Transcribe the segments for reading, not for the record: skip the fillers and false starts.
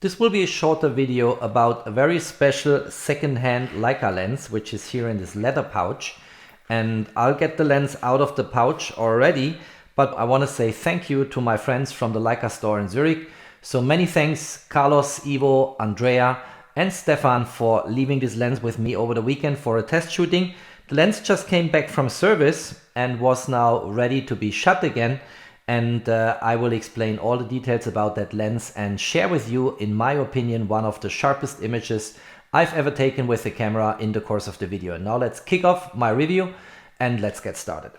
This will be a shorter video about a very special second-hand Leica lens, which is here in this leather pouch. And I'll get the lens out of the pouch already, but I want to say thank you to my friends from the Leica store in Zurich. So many thanks, Carlos, Ivo, Andrea, and Stefan, for leaving this lens with me over the weekend for a test shooting. The lens just came back from service and was now ready to be shot again. And I will explain all the details about that lens and share with you, in my opinion, one of the sharpest images I've ever taken with the camera in the course of the video. Now let's kick off my review and let's get started.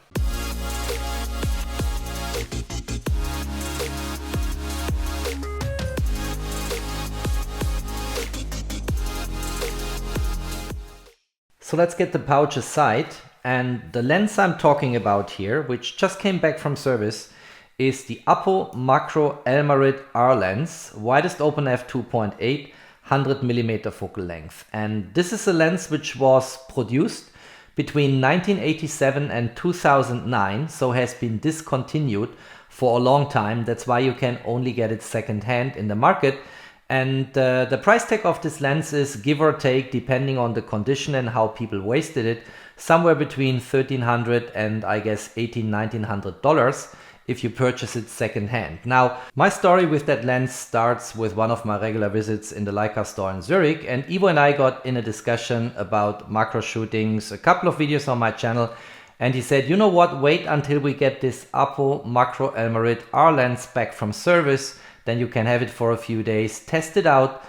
So let's get the pouch aside, and the lens I'm talking about here, which just came back from service, is the Apo-Macro-Elmarit-R lens, widest open f2.8, 100mm focal length. And this is a lens which was produced between 1987 and 2009, so has been discontinued for a long time. That's why you can only get it second-hand in the market. And the price tag of this lens is, give or take, depending on the condition and how people wasted it, somewhere between $1,300 and I guess $1,800-$1,900 if you purchase it second-hand. Now, my story with that lens starts with one of my regular visits in the Leica store in Zurich, and Ivo and I got in a discussion about macro shootings, a couple of videos on my channel, and he said, you know what, wait until we get this Apo-Macro-Elmarit-R lens back from service, then you can have it for a few days, test it out.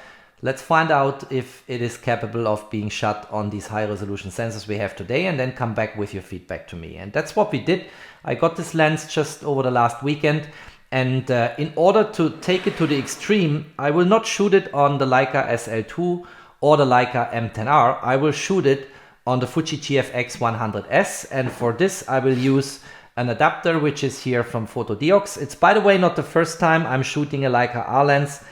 Let's find out if it is capable of being shot on these high resolution sensors we have today, and then come back with your feedback to me. And that's what we did. I got this lens just over the last weekend, and in order to take it to the extreme, I will not shoot it on the Leica SL2 or the Leica M10R. I will shoot it on the Fuji GFX 100S, and for this I will use an adapter which is here from Photodiox. It's, by the way, not the first time I'm shooting a Leica R lens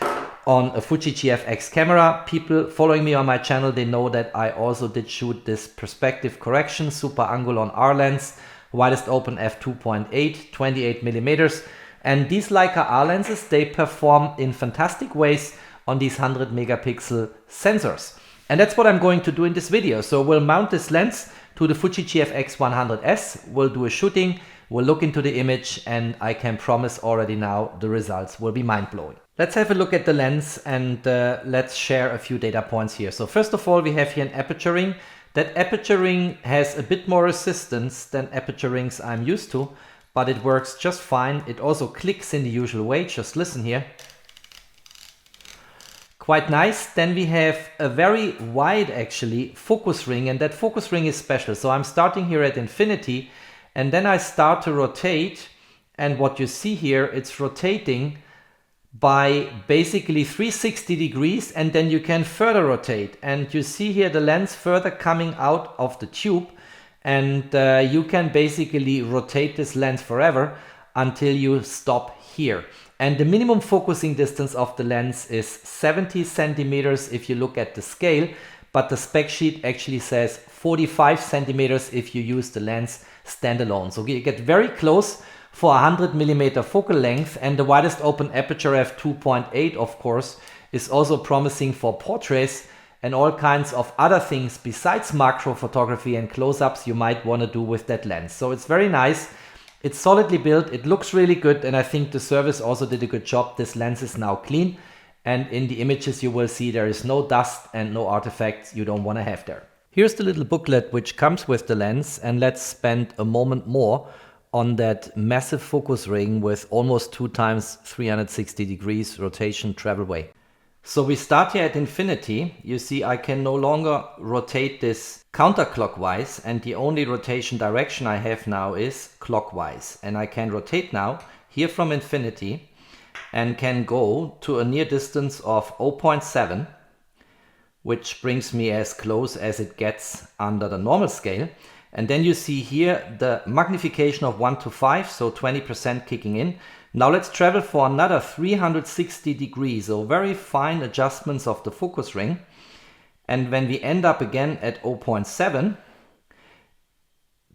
on a Fuji GFX camera. People following me on my channel, they know that I also did shoot this perspective correction super angulon R lens, widest open f2.8, 28mm. And these Leica R lenses, they perform in fantastic ways on these 100 megapixel sensors. And that's what I'm going to do in this video. So we'll mount this lens to the Fuji GFX 100S, we'll do a shooting, we'll look into the image, and I can promise already now the results will be mind-blowing. Let's have a look at the lens and let's share a few data points here. So first of all, we have here an aperture ring. That aperture ring has a bit more resistance than aperture rings I'm used to, but it works just fine. It also clicks in the usual way, just listen here. Quite nice. Then we have a very wide, actually, focus ring, and that focus ring is special. So I'm starting here at infinity, and then I start to rotate, and what you see here, it's rotating by basically 360 degrees, and then you can further rotate, and you see here the lens further coming out of the tube, and you can basically rotate this lens forever until you stop here. And the minimum focusing distance of the lens is 70 centimeters if you look at the scale, but the spec sheet actually says 45 centimeters if you use the lens standalone. So you get very close for 100mm focal length, and the widest open aperture f2.8, of course, is also promising for portraits and all kinds of other things besides macro photography and close-ups you might want to do with that lens. So it's very nice. It's solidly built, it looks really good, and I think the service also did a good job. This lens is now clean, and in the images you will see there is no dust and no artifacts you don't want to have there. Here's the little booklet which comes with the lens, and let's spend a moment more on that massive focus ring with almost 2 times 360 degrees rotation travel way. So we start here at infinity. You see I can no longer rotate this counterclockwise, and the only rotation direction I have now is clockwise. And I can rotate now here from infinity and can go to a near distance of 0.7, which brings me as close as it gets under the normal scale. And then you see here the magnification of 1 to 5, so 20% kicking in. Now let's travel for another 360 degrees, so very fine adjustments of the focus ring. And when we end up again at 0.7,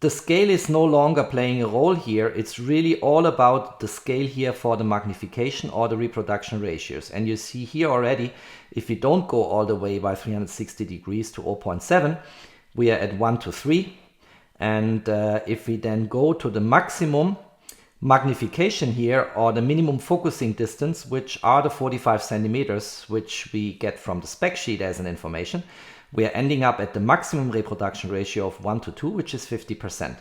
the scale is no longer playing a role here. It's really all about the scale here for the magnification or the reproduction ratios. And you see here already, if we don't go all the way by 360 degrees to 0.7, we are at 1 to 3. And if we then go to the maximum magnification here, or the minimum focusing distance, which are the 45 centimeters, which we get from the spec sheet as an information, we are ending up at the maximum reproduction ratio of 1 to 2, which is 50%.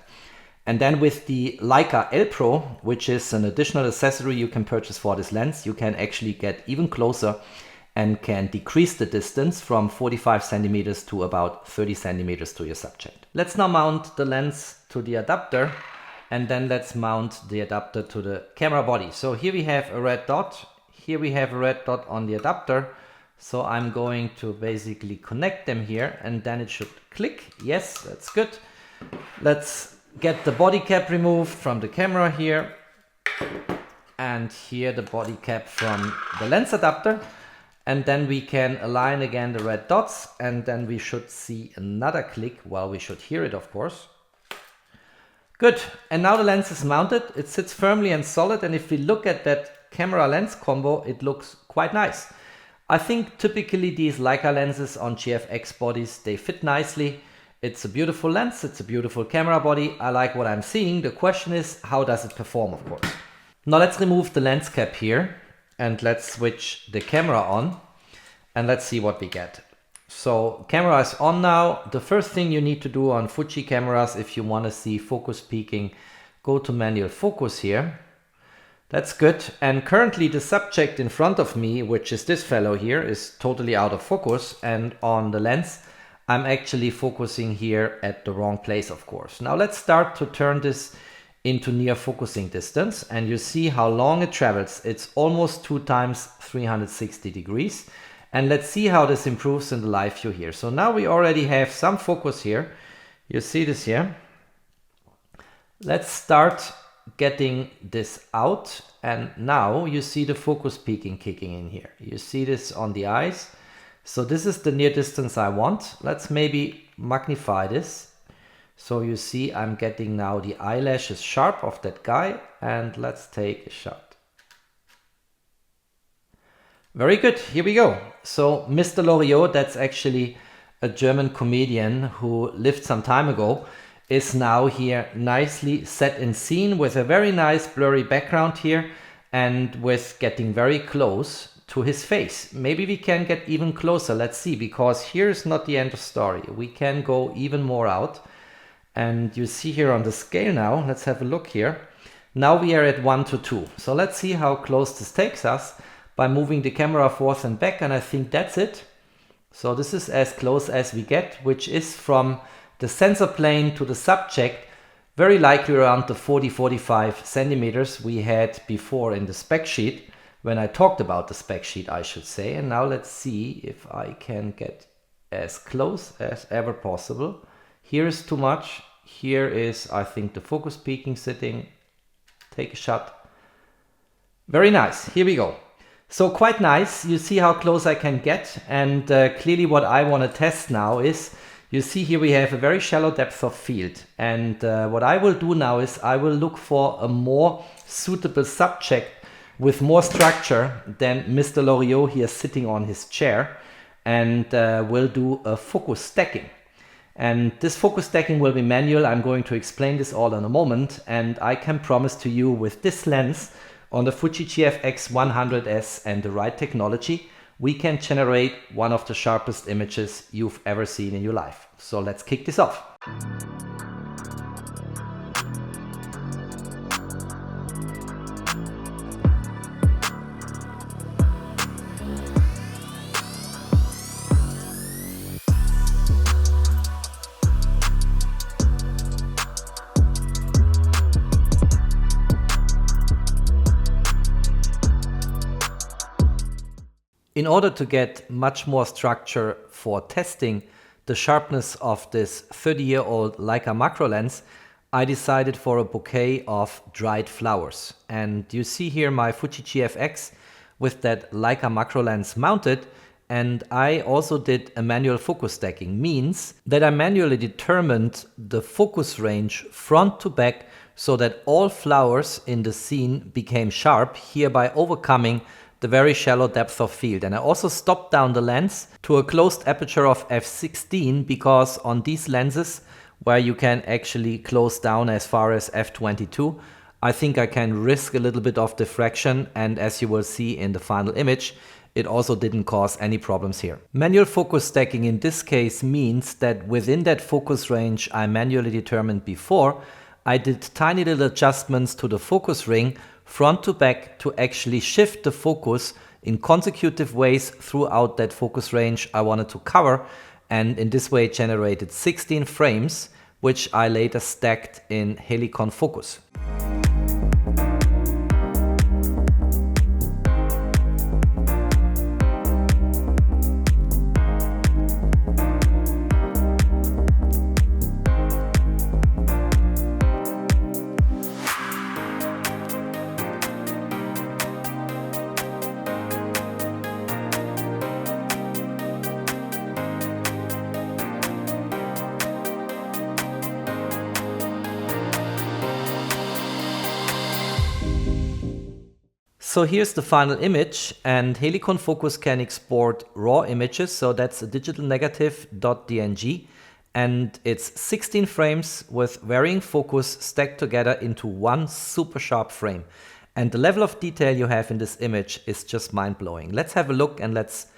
And then with the Leica L Pro, which is an additional accessory you can purchase for this lens, you can actually get even closer and can decrease the distance from 45 centimeters to about 30 centimeters to your subject. Let's now mount the lens to the adapter, and then let's mount the adapter to the camera body. So here we have a red dot. Here we have a red dot on the adapter. So I'm going to basically connect them here, and then it should click. Yes, that's good. Let's get the body cap removed from the camera here, and here the body cap from the lens adapter. And then we can align again the red dots, and then we should see another click. Well, we should hear it, of course. Good. And now the lens is mounted. It sits firmly and solid. And if we look at that camera lens combo, it looks quite nice. I think typically these Leica lenses on GFX bodies, they fit nicely. It's a beautiful lens. It's a beautiful camera body. I like what I'm seeing. The question is, how does it perform, of course? Now let's remove the lens cap here, and let's switch the camera on, and let's see what we get. So camera is on now. The first thing you need to do on Fuji cameras, if you want to see focus peaking, go to manual focus here. That's good. And currently the subject in front of me, which is this fellow here, is totally out of focus. And on the lens, I'm actually focusing here at the wrong place, of course. Now let's start to turn this into near focusing distance, and you see how long it travels. It's almost 2 times 360 degrees. And let's see how this improves in the live view here. So now we already have some focus here. You see this here. Let's start getting this out, and now you see the focus peaking kicking in here. You see this on the eyes. So this is the near distance I want. Let's maybe magnify this. So you see I'm getting now the eyelashes sharp of that guy, and let's take a shot. Very good, here we go. So Mr. Loriot, that's actually a German comedian who lived some time ago, is now here nicely set in scene with a very nice blurry background here, and with getting very close to his face. Maybe we can get even closer, let's see, because here's not the end of story. We can go even more out. And you see here on the scale now, let's have a look here. Now we are at 1 to 2. So let's see how close this takes us by moving the camera forth and back, and I think that's it. So this is as close as we get, which is from the sensor plane to the subject, very likely around the 40-45 centimeters we had before in the spec sheet, when I talked about the spec sheet, I should say. And now let's see if I can get as close as ever possible. Here is too much. Here is, I think, the focus peaking sitting. Take a shot. Very nice. Here we go. So quite nice. You see how close I can get. And clearly what I want to test now is, you see here we have a very shallow depth of field. And what I will do now is I will look for a more suitable subject with more structure than Mr. Loriot here sitting on his chair, and will do a focus stacking. And this focus stacking will be manual. I'm going to explain this all in a moment, and I can promise to you with this lens on the Fuji GFX 100S and the right technology, we can generate one of the sharpest images you've ever seen in your life. So let's kick this off. In order to get much more structure for testing the sharpness of this 30-year-old Leica macro lens, I decided for a bouquet of dried flowers. And you see here my Fuji GFX with that Leica macro lens mounted, and I also did a manual focus stacking. Means that I manually determined the focus range front to back so that all flowers in the scene became sharp, hereby overcoming the very shallow depth of field. And I also stopped down the lens to a closed aperture of f16, because on these lenses where you can actually close down as far as f22, I think I can risk a little bit of diffraction, and as you will see in the final image, it also didn't cause any problems here. Manual focus stacking in this case means that within that focus range I manually determined before, I did tiny little adjustments to the focus ring front to back to actually shift the focus in consecutive ways throughout that focus range I wanted to cover, and in this way generated 16 frames, which I later stacked in Helicon focus. So here's the final image, and Helicon Focus can export raw images, so that's a digital negative .dng, and it's 16 frames with varying focus stacked together into one super sharp frame. And the level of detail you have in this image is just mind-blowing. Let's have a look and let's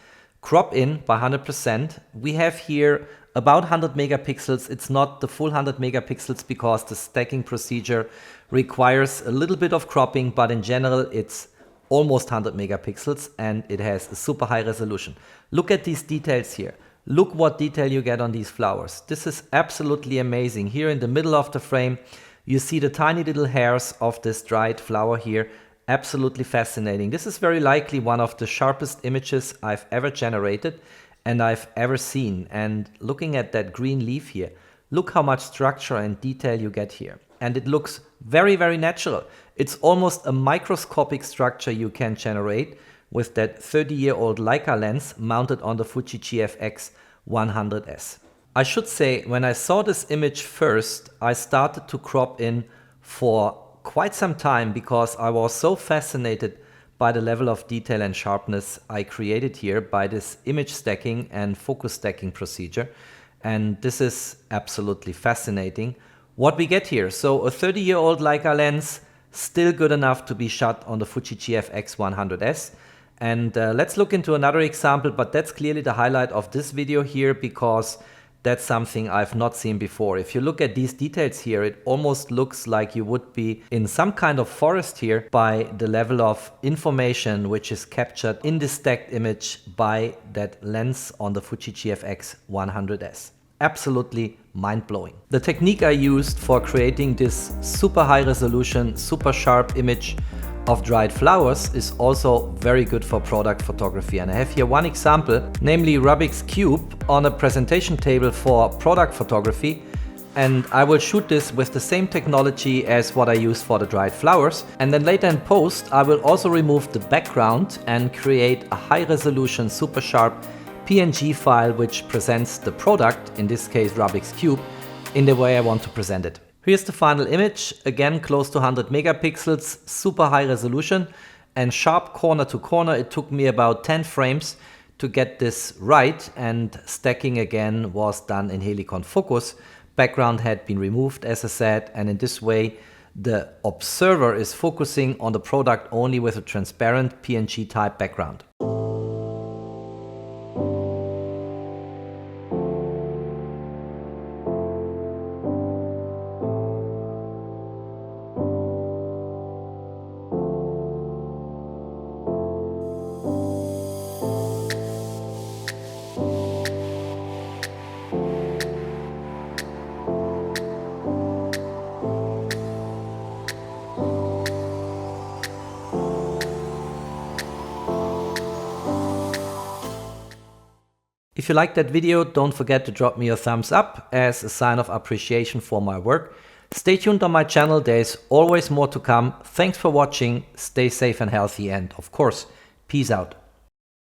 crop in by 100%. We have here about 100 megapixels. It's not the full 100 megapixels because the stacking procedure requires a little bit of cropping, but in general it's almost 100 megapixels and it has a super high resolution. Look at these details here. Look what detail you get on these flowers. This is absolutely amazing. Here in the middle of the frame, you see the tiny little hairs of this dried flower here. Absolutely fascinating. This is very likely one of the sharpest images I've ever generated and I've ever seen. And looking at that green leaf here, look how much structure and detail you get here. And it looks very, very natural. It's almost a microscopic structure you can generate with that 30-year-old Leica lens mounted on the Fuji GFX 100S. I should say, when I saw this image first, I started to crop in for quite some time because I was so fascinated by the level of detail and sharpness I created here by this image stacking and focus stacking procedure. And this is absolutely fascinating what we get here. So a 30-year-old Leica lens, still good enough to be shot on the Fuji GFX 100S. And let's look into another example, but that's clearly the highlight of this video here because that's something I've not seen before. If you look at these details here, it almost looks like you would be in some kind of forest here by the level of information which is captured in this stacked image by that lens on the Fuji GFX 100S. Absolutely mind-blowing. The technique I used for creating this super high resolution, super sharp image of dried flowers is also very good for product photography. And I have here one example, namely Rubik's Cube on a presentation table for product photography. And I will shoot this with the same technology as what I used for the dried flowers. And then later in post, I will also remove the background and create a high resolution, super sharp PNG file which presents the product, in this case Rubik's Cube, in the way I want to present it. Here's the final image, again close to 100 megapixels, super high resolution and sharp corner to corner. It took me about 10 frames to get this right, and stacking again was done in Helicon Focus. Background had been removed, as I said, and in this way the observer is focusing on the product only with a transparent PNG type background. If you liked that video, don't forget to drop me a thumbs up as a sign of appreciation for my work. Stay tuned on my channel, there is always more to come. Thanks for watching, stay safe and healthy, and of course, peace out.